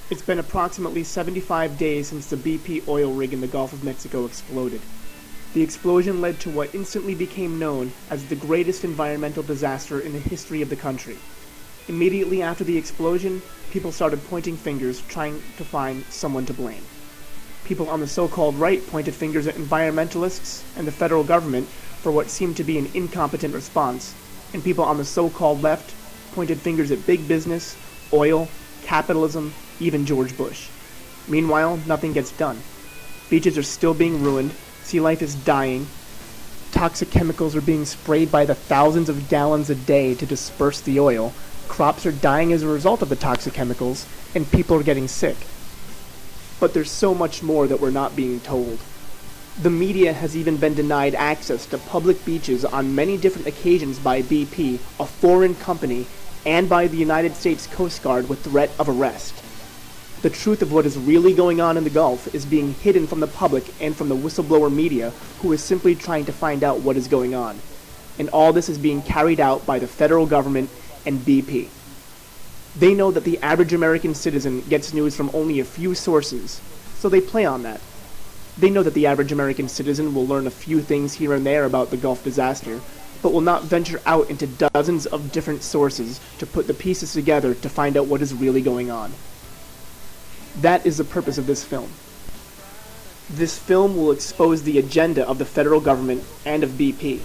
It's been approximately 75 days since the BP oil rig in the Gulf of Mexico exploded. The explosion led to what instantly became known as the greatest environmental disaster in the history of the country. Immediately after the explosion, people started pointing fingers, trying to find someone to blame. People on the so-called right pointed fingers at environmentalists and the federal government for what seemed to be an incompetent response, and people on the so-called left pointed fingers at big business, oil, capitalism, even George Bush. Meanwhile, nothing gets done. Beaches are still being ruined, sea life is dying, toxic chemicals are being sprayed by the thousands of gallons a day to disperse the oil, crops are dying as a result of the toxic chemicals, and people are getting sick. But there's so much more that we're not being told. The media has even been denied access to public beaches on many different occasions by BP, a foreign company, and by the United States Coast Guard with threat of arrest. The truth of what is really going on in the Gulf is being hidden from the public and from the whistleblower media, who is simply trying to find out what is going on. And all this is being carried out by the federal government and BP. They know that the average American citizen gets news from only a few sources, so they play on that. They know that the average American citizen will learn a few things here and there about the Gulf disaster, but will not venture out into dozens of different sources to put the pieces together to find out what is really going on. That is the purpose of this film. This film will expose the agenda of the federal government and of BP.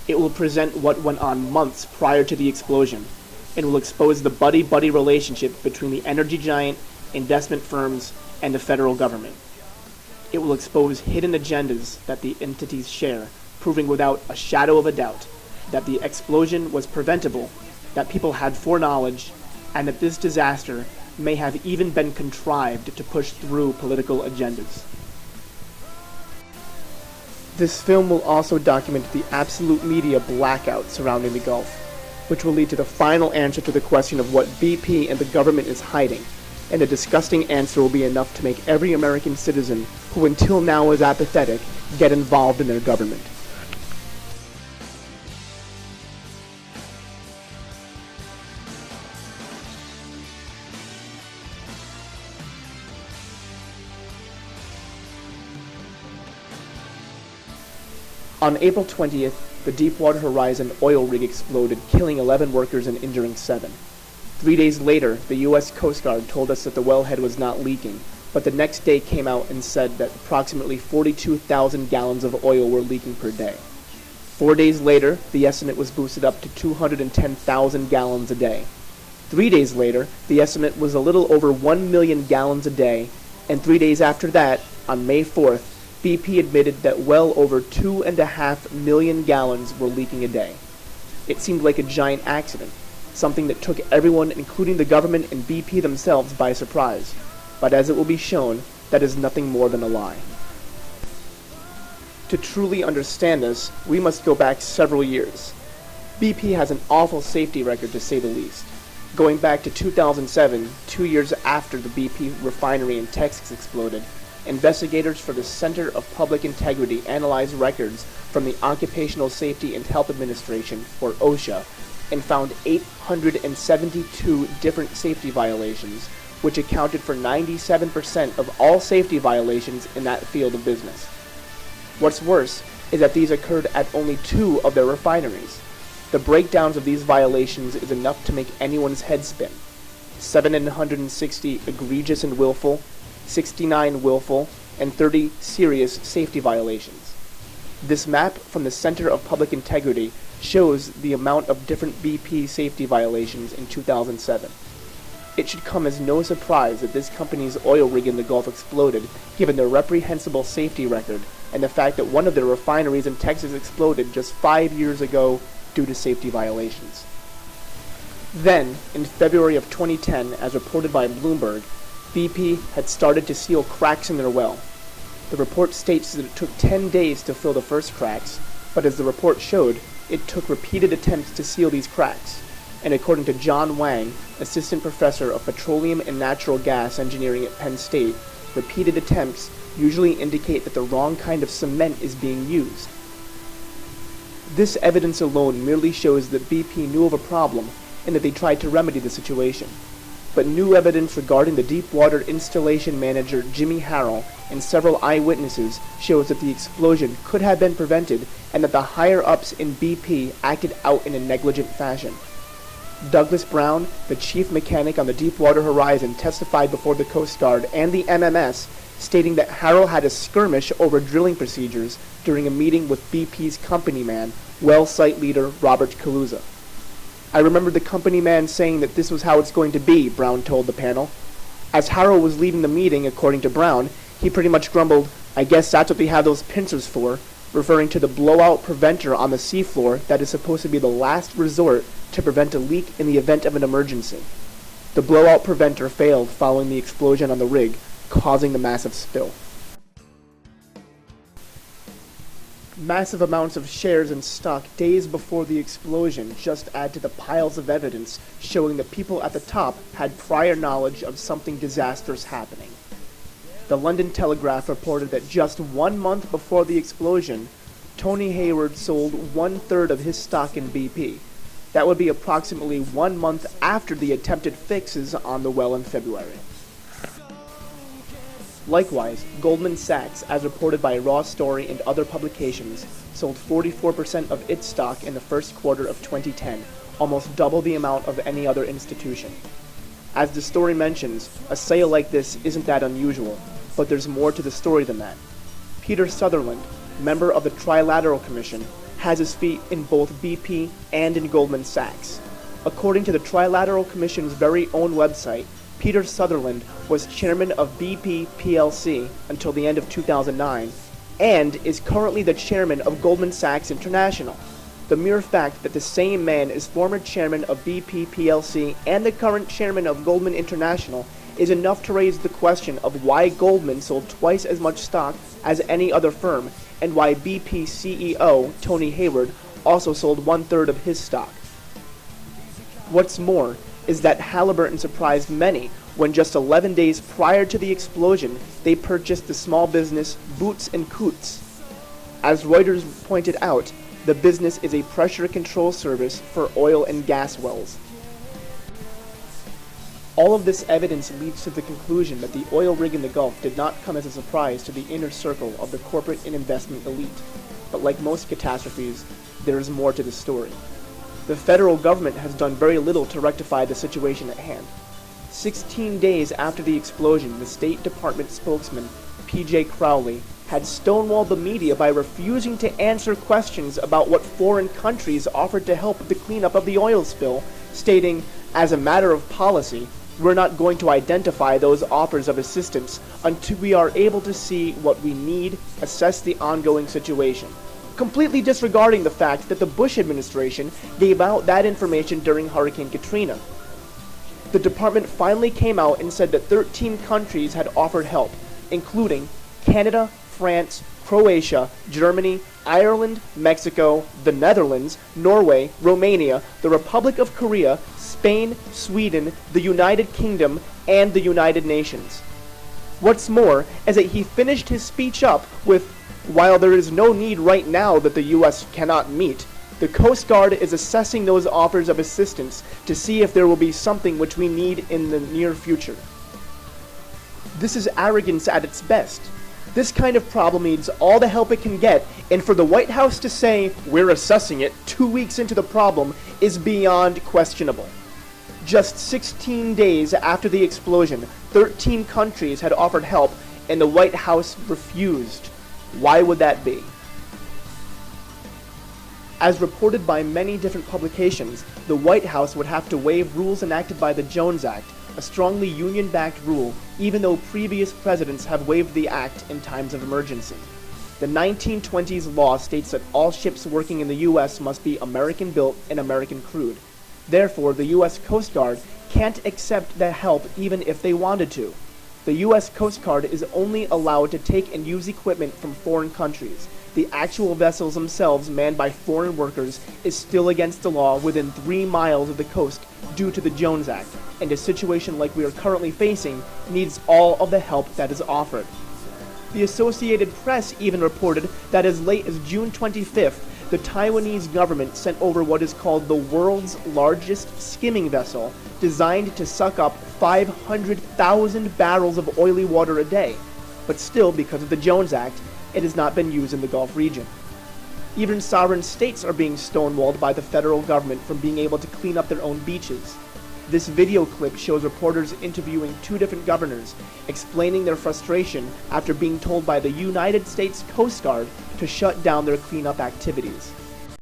It will present what went on months prior to the explosion, and will expose the buddy-buddy relationship between the energy giant, investment firms, and the federal government. It will expose hidden agendas that the entities share, proving without a shadow of a doubt that the explosion was preventable, that people had foreknowledge, and that this disaster may have even been contrived to push through political agendas. This film will also document the absolute media blackout surrounding the Gulf, which will lead to the final answer to the question of what BP and the government is hiding, and the disgusting answer will be enough to make every American citizen who until now is apathetic get involved in their government. On April 20th, the Deepwater Horizon oil rig exploded, killing 11 workers and injuring 7. 3 days later, the U.S. Coast Guard told us that the wellhead was not leaking, but the next day came out and said that approximately 42,000 gallons of oil were leaking per day. 4 days later, the estimate was boosted up to 210,000 gallons a day. 3 days later, the estimate was a little over 1 million gallons a day, and 3 days after that, on May 4th, BP admitted that well over 2.5 million gallons were leaking a day. It seemed like a giant accident, something that took everyone, including the government and BP themselves, by surprise. But as it will be shown, that is nothing more than a lie. To truly understand this, we must go back several years. BP has an awful safety record, to say the least. Going back to 2007, 2 years after the BP refinery in Texas exploded, investigators for the Center of Public Integrity analyzed records from the Occupational Safety and Health Administration, or OSHA, and found 872 different safety violations, which accounted for 97% of all safety violations in that field of business. What's worse is that these occurred at only 2 of their refineries. The breakdowns of these violations is enough to make anyone's head spin. 760 egregious and willful, 69 willful, and 30 serious safety violations. This map from the Center of Public Integrity shows the amount of different BP safety violations in 2007. It should come as no surprise that this company's oil rig in the Gulf exploded, given their reprehensible safety record and the fact that one of their refineries in Texas exploded just 5 years ago due to safety violations. Then, in February of 2010, as reported by Bloomberg, BP had started to seal cracks in their well. The report states that it took 10 days to fill the first cracks, but as the report showed, it took repeated attempts to seal these cracks. And according to John Wang, assistant professor of petroleum and natural gas engineering at Penn State, repeated attempts usually indicate that the wrong kind of cement is being used. This evidence alone merely shows that BP knew of a problem and that they tried to remedy the situation. but new evidence regarding the deep-water installation manager Jimmy Harrell and several eyewitnesses shows that the explosion could have been prevented and that the higher-ups in BP acted out in a negligent fashion. Douglas Brown, the chief mechanic on the Deepwater Horizon, testified before the Coast Guard and the MMS, stating that Harrell had a skirmish over drilling procedures during a meeting with BP's company man, well site leader Robert Kaluza. "I remember the company man saying that this was how it's going to be," Brown told the panel. As Harrell was leaving the meeting, according to Brown, he pretty much grumbled, "I guess that's what they have those pincers for," referring to the blowout preventer on the seafloor that is supposed to be the last resort to prevent a leak in the event of an emergency. The blowout preventer failed following the explosion on the rig, causing the massive spill. Massive amounts of shares in stock days before the explosion just add to the piles of evidence showing the people at the top had prior knowledge of something disastrous happening. The London Telegraph reported that just 1 month before the explosion, Tony Hayward sold 1/3 of his stock in BP. That would be approximately 1 month after the attempted fixes on the well in February. Likewise, Goldman Sachs, as reported by Raw Story and other publications, sold 44% of its stock in the first quarter of 2010, almost double the amount of any other institution. As the story mentions, a sale like this isn't that unusual, but there's more to the story than that. Peter Sutherland, member of the Trilateral Commission, has his feet in both BP and in Goldman Sachs. According to the Trilateral Commission's very own website, Peter Sutherland was chairman of BP plc until the end of 2009 and is currently the chairman of Goldman Sachs International. The mere fact that the same man is former chairman of BP plc and the current chairman of Goldman International is enough to raise the question of why Goldman sold twice as much stock as any other firm and why BP CEO Tony Hayward also sold 1/3 of his stock. What's more is that Halliburton surprised many when just 11 days prior to the explosion, they purchased the small business Boots & Coots. As Reuters pointed out, the business is a pressure control service for oil and gas wells. All of this evidence leads to the conclusion that the oil rig in the Gulf did not come as a surprise to the inner circle of the corporate and investment elite. But like most catastrophes, there is more to the story. The federal government has done very little to rectify the situation at hand. 16 days after the explosion, the State Department spokesman, P.J. Crowley, had stonewalled the media by refusing to answer questions about what foreign countries offered to help with the cleanup of the oil spill, stating, "As a matter of policy, we're not going to identify those offers of assistance until we are able to see what we need, assess the ongoing situation," completely disregarding the fact that the Bush administration gave out that information during Hurricane Katrina. The department finally came out and said that 13 countries had offered help, including Canada, France, Croatia, Germany, Ireland, Mexico, the Netherlands, Norway, Romania, the Republic of Korea, Spain, Sweden, the United Kingdom, and the United Nations. What's more is that he finished his speech up with, "While there is no need right now that the U.S. cannot meet, the Coast Guard is assessing those offers of assistance to see if there will be something which we need in the near future." This is arrogance at its best. This kind of problem needs all the help it can get, and for the White House to say, "We're assessing it" 2 weeks into the problem is beyond questionable. Just 16 days after the explosion, 13 countries had offered help, and the White House refused. Why would that be? As reported by many different publications, the White House would have to waive rules enacted by the Jones Act, a strongly union-backed rule, even though previous presidents have waived the act in times of emergency. The 1920s law states that all ships working in the U.S. must be American-built and American-crewed. Therefore, the U.S. Coast Guard can't accept the help even if they wanted to. The U.S. Coast Guard is only allowed to take and use equipment from foreign countries. The actual vessels themselves, manned by foreign workers, is still against the law within 3 miles of the coast due to the Jones Act, and a situation like we are currently facing needs all of the help that is offered. The Associated Press even reported that as late as June 25th, the Taiwanese government sent over what is called the world's largest skimming vessel, designed to suck up 500,000 barrels of oily water a day. But still, because of the Jones Act, it has not been used in the Gulf region. Even sovereign states are being stonewalled by the federal government from being able to clean up their own beaches. This video clip shows reporters interviewing two different governors, explaining their frustration after being told by the United States Coast Guard to shut down their cleanup activities.